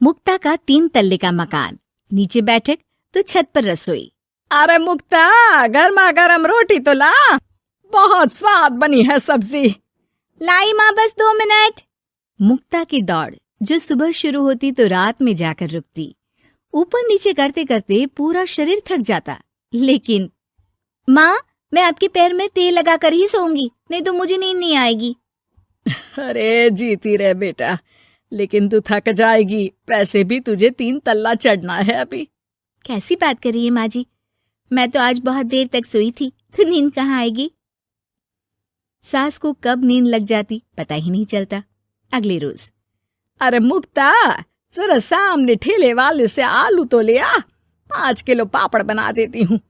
मुक्ता का 3 तल्ले का मकान, नीचे बैठक तो छत पर रसोई। अरे मुक्ता, गर्मा गर्म रोटी तो ला, बहुत स्वाद बनी है सब्जी। लाई माँ, बस 2 मिनट। मुक्ता की दौड़ जो सुबह शुरू होती तो रात में जाकर रुकती। ऊपर नीचे करते करते पूरा शरीर थक जाता, लेकिन माँ, मैं आपके पैर में तेल लगाकर ही सोऊंगी, नहीं तो मुझे नींद नहीं आएगी। अरे जीती रहे बेटा, लेकिन तू थक जाएगी, वैसे भी तुझे 3 तल्ला चढ़ना है अभी। कैसी बात कर रही है माँ जी, मैं तो आज बहुत देर तक सोई थी, तो नींद कहाँ आएगी। सास को कब नींद लग जाती पता ही नहीं चलता। अगले रोज, अरे मुक्ता, जरा सामने ठेले वाले से आलू तो ले आ, 5 किलो पापड़ बना देती हूँ।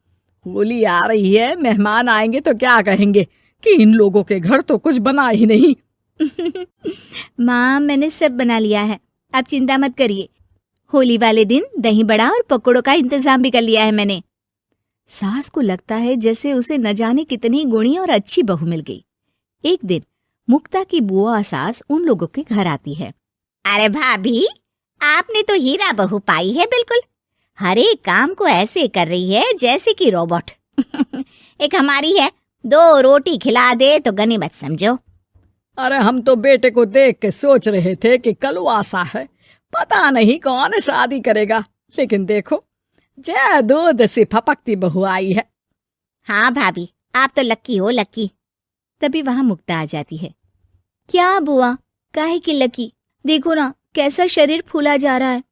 होली आ रही है, मेहमान आएंगे तो क्या कहेंगे कि इन लोगों के घर तो कुछ बना ही नहीं। माँ, मैंने सब बना लिया है, आप चिंता मत करिए। होली वाले दिन दही बड़ा और पकौड़ों का इंतजाम भी कर लिया है मैंने। सास को लगता है जैसे उसे न जाने कितनी गुणी और अच्छी बहू मिल गई। एक दिन मुक्ता की बुआ सास उन लोगों के घर आती है। अरे भाभी, आपने तो हीरा बहू पाई है बिल्कुल। हर एक काम को ऐसे कर रही है जैसे कि रोबोट। एक हमारी है, 2 रोटी खिला दे तो गनीमत समझो। अरे हम तो बेटे को देख के सोच रहे थे कि कलवासा है, पता नहीं कौन शादी करेगा, लेकिन देखो जय दूध से फपकती बहू आई है। हाँ भाभी, आप तो लक्की हो, लक्की। तभी वहां मुक्ता आ जाती है। क्या बुआ, काहे की लकी, देखो ना कैसा शरीर फूला जा रहा है।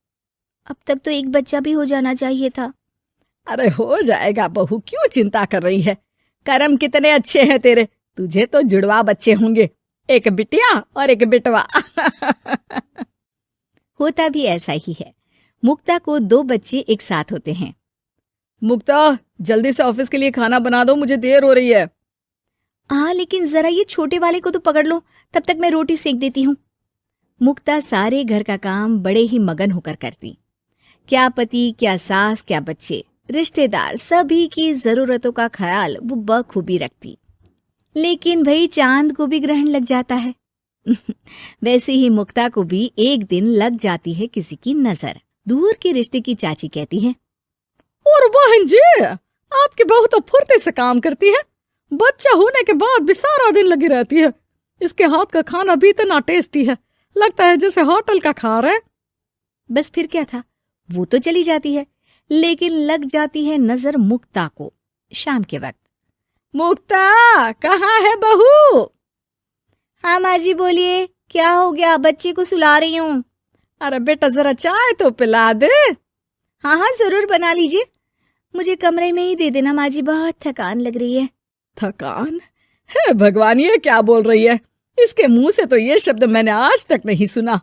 अब तक तो एक बच्चा भी हो जाना चाहिए था। अरे हो जाएगा बहू, क्यों चिंता कर रही है। कर्म कितने अच्छे हैं तेरे, तुझे तो जुड़वा बच्चे होंगे, एक बिटिया और एक बिटवा। होता भी ऐसा ही है। मुक्ता को 2 बच्चे एक साथ होते हैं। मुक्ता, जल्दी से ऑफिस के लिए खाना बना दो, मुझे देर हो रही है। हाँ, लेकिन जरा ये छोटे वाले को तो पकड़ लो, तब तक मैं रोटी सेक देती हूँ। मुक्ता सारे घर का काम बड़े ही मगन होकर करती। क्या पति, क्या सास, क्या बच्चे, रिश्तेदार, सभी की जरूरतों का ख्याल वो बखूबी रखती। लेकिन भाई चांद को भी ग्रहण लग जाता है। वैसे ही मुक्ता को भी एक दिन लग जाती है किसी की नजर। दूर के रिश्ते की चाची कहती है, और बहन जी, आपकी बहू तो फुर्ती से काम करती है, बच्चा होने के बाद भी सारा दिन लगी रहती है। इसके हाथ का खाना भी इतना टेस्टी है, लगता है जैसे होटल का खा रहे। बस फिर क्या था, वो तो चली जाती है, लेकिन लग जाती है नजर मुक्ता को। शाम के वक्त, मुक्ता, कहाँ है बहू? हाँ माँ जी बोलिए, क्या हो गया, बच्चे को सुला रही हूँ। अरे बेटा, जरा चाय तो पिला दे। हाँ हाँ जरूर, बना लीजिए, मुझे कमरे में ही दे देना माँ जी, बहुत थकान लग रही है। थकान है भगवान, ये क्या बोल रही है, इसके मुंह से तो ये शब्द मैंने आज तक नहीं सुना।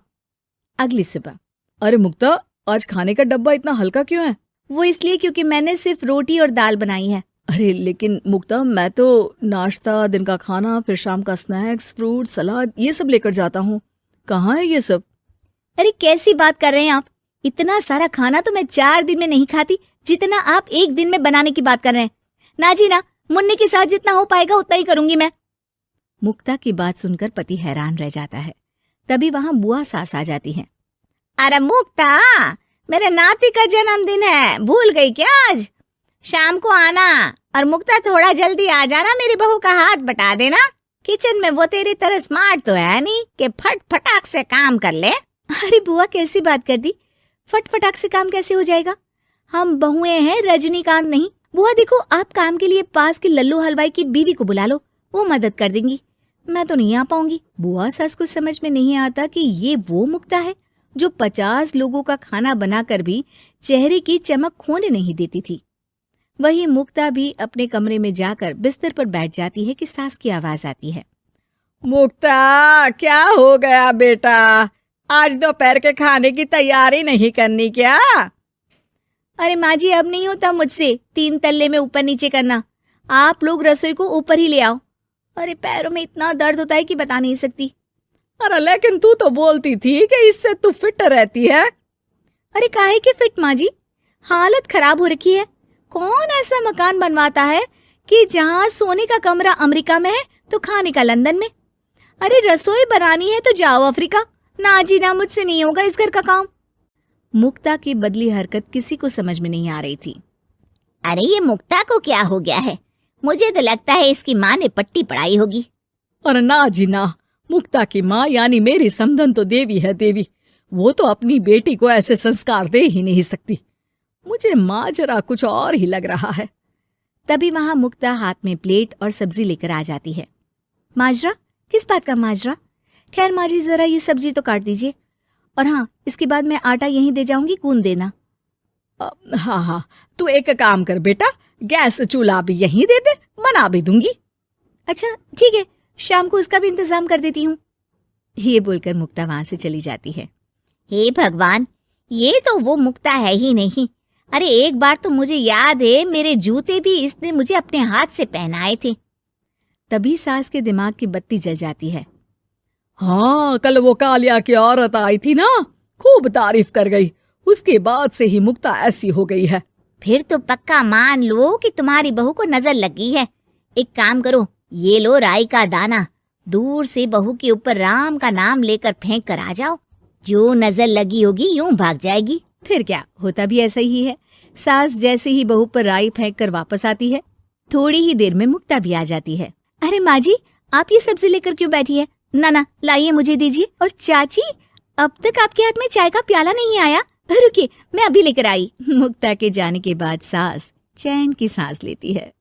अगली सुबह, अरे मुक्ता, आज खाने का डब्बा इतना हल्का क्यों है? वो इसलिए क्योंकि मैंने सिर्फ रोटी और दाल बनाई है। अरे लेकिन मुक्ता, मैं तो नाश्ता, दिन का खाना, फिर शाम का स्नैक्स, फ्रूट, सलाद, ये सब लेकर जाता हूँ। कहाँ है ये सब? अरे कैसी बात कर रहे हैं आप, इतना सारा खाना तो मैं 4 दिन में नहीं खाती, जितना आप 1 दिन में बनाने की बात कर रहे हैं। ना जी ना, मुन्ने के साथ जितना हो पाएगा उतना ही करूंगी मैं। मुक्ता की बात सुनकर पति हैरान रह जाता है। तभी वहां बुआ सास आ जाती है। अरे मुक्ता, मेरे नाती का जन्मदिन है, भूल गई क्या? आज शाम को आना, और मुक्ता थोड़ा जल्दी आ जाना, मेरी बहू का हाथ बटा देना। किचन में वो तेरी तरह स्मार्ट तो है नहीं कि फट फटाक से काम कर ले। अरे बुआ, कैसी बात कर दी, फट फटाक से काम कैसे हो जाएगा, हम बहुएं हैं, रजनीकांत नहीं। बुआ देखो, आप काम के लिए पास के लल्लू हलवाई की बीवी को बुला लो, वो मदद कर देंगी, मैं तो नहीं आ पाऊंगी। बुआ सास को समझ में नहीं आता कि ये वो मुक्ता है जो 50 लोगों का खाना बनाकर भी चेहरे की चमक खोने नहीं देती थी। वही मुक्ता भी अपने कमरे में जाकर बिस्तर पर बैठ जाती है कि सास की आवाज आती है। मुक्ता, क्या हो गया बेटा, आज दोपहर के खाने की तैयारी नहीं करनी क्या? अरे माँ जी, अब नहीं होता मुझसे 3 तल्ले में ऊपर नीचे करना, आप लोग रसोई को ऊपर ही ले आओ। अरे पैरों में इतना दर्द होता है कि बता नहीं सकती। अरे लेकिन तू तो बोलती थी कि इससे तू फिट रहती है। अरे काहे के फिट माँ जी, हालत खराब हो रखी है। कौन ऐसा मकान बनवाता है कि जहाँ सोने का कमरा अमेरिका में है तो खाने का लंदन में। अरे रसोई बनानी है तो जाओ अफ्रीका। ना जी ना, मुझसे नहीं होगा इस घर का काम। मुक्ता की बदली हरकत किसी को समझ में नहीं आ रही थी। अरे ये मुक्ता को क्या हो गया है? मुझे तो लगता है इसकी माँ ने पट्टी पढ़ाई होगी। और ना जी ना, मुक्ता की माँ यानी मेरी समधन तो देवी है देवी। वो तो अपनी बेटी को ऐसे संस्कार दे ही नहीं सकती। मुझे माजरा कुछ और ही लग रहा है। तभी वहां मुक्ता हाथ में प्लेट और सब्जी लेकर आ जाती है। माजरा? किस बात का माजरा? खैर माँ जी, जरा ये सब्जी तो काट दीजिए। और हाँ, इसके बाद मैं आटा यहीं दे जाऊंगी, गूंद देना। हाँ हाँ, तू एक काम कर बेटा, गैस चूल्हा भी यहीं दे दे, बना भी दूंगी। अच्छा ठीक है, शाम को उसका भी इंतजाम कर देती हूँ। ये बोलकर मुक्ता वहां से चली जाती है। हे भगवान, ये तो वो मुक्ता है ही नहीं। अरे एक बार तो मुझे याद है, मेरे जूते भी इसने मुझे अपने हाथ से पहनाए थे। तभी सास के दिमाग की बत्ती जल जाती है। हाँ, कल वो कालिया की औरत आई थी ना, खूब तारीफ कर गई। उसके बाद से ही मुक्ता ऐसी हो गई है। फिर तो पक्का मान लो कि तुम्हारी बहू को नजर लगी है। एक काम करो, ये लो राई का दाना, दूर से बहू के ऊपर राम का नाम लेकर फेंक कर आ जाओ। जो नजर लगी होगी यूं भाग जाएगी। फिर क्या, होता भी ऐसा ही है। सास जैसे ही बहू पर राई फेंक कर वापस आती है, थोड़ी ही देर में मुक्ता भी आ जाती है। अरे माँ जी, आप ये सब्जी लेकर क्यों बैठी है? ना लाइए, मुझे दीजिए। और चाची, अब तक आपके हाथ में चाय का प्याला नहीं आया। रुकिए, मैं अभी लेकर आई। मुक्ता के जाने के बाद सास चैन की सांस लेती है।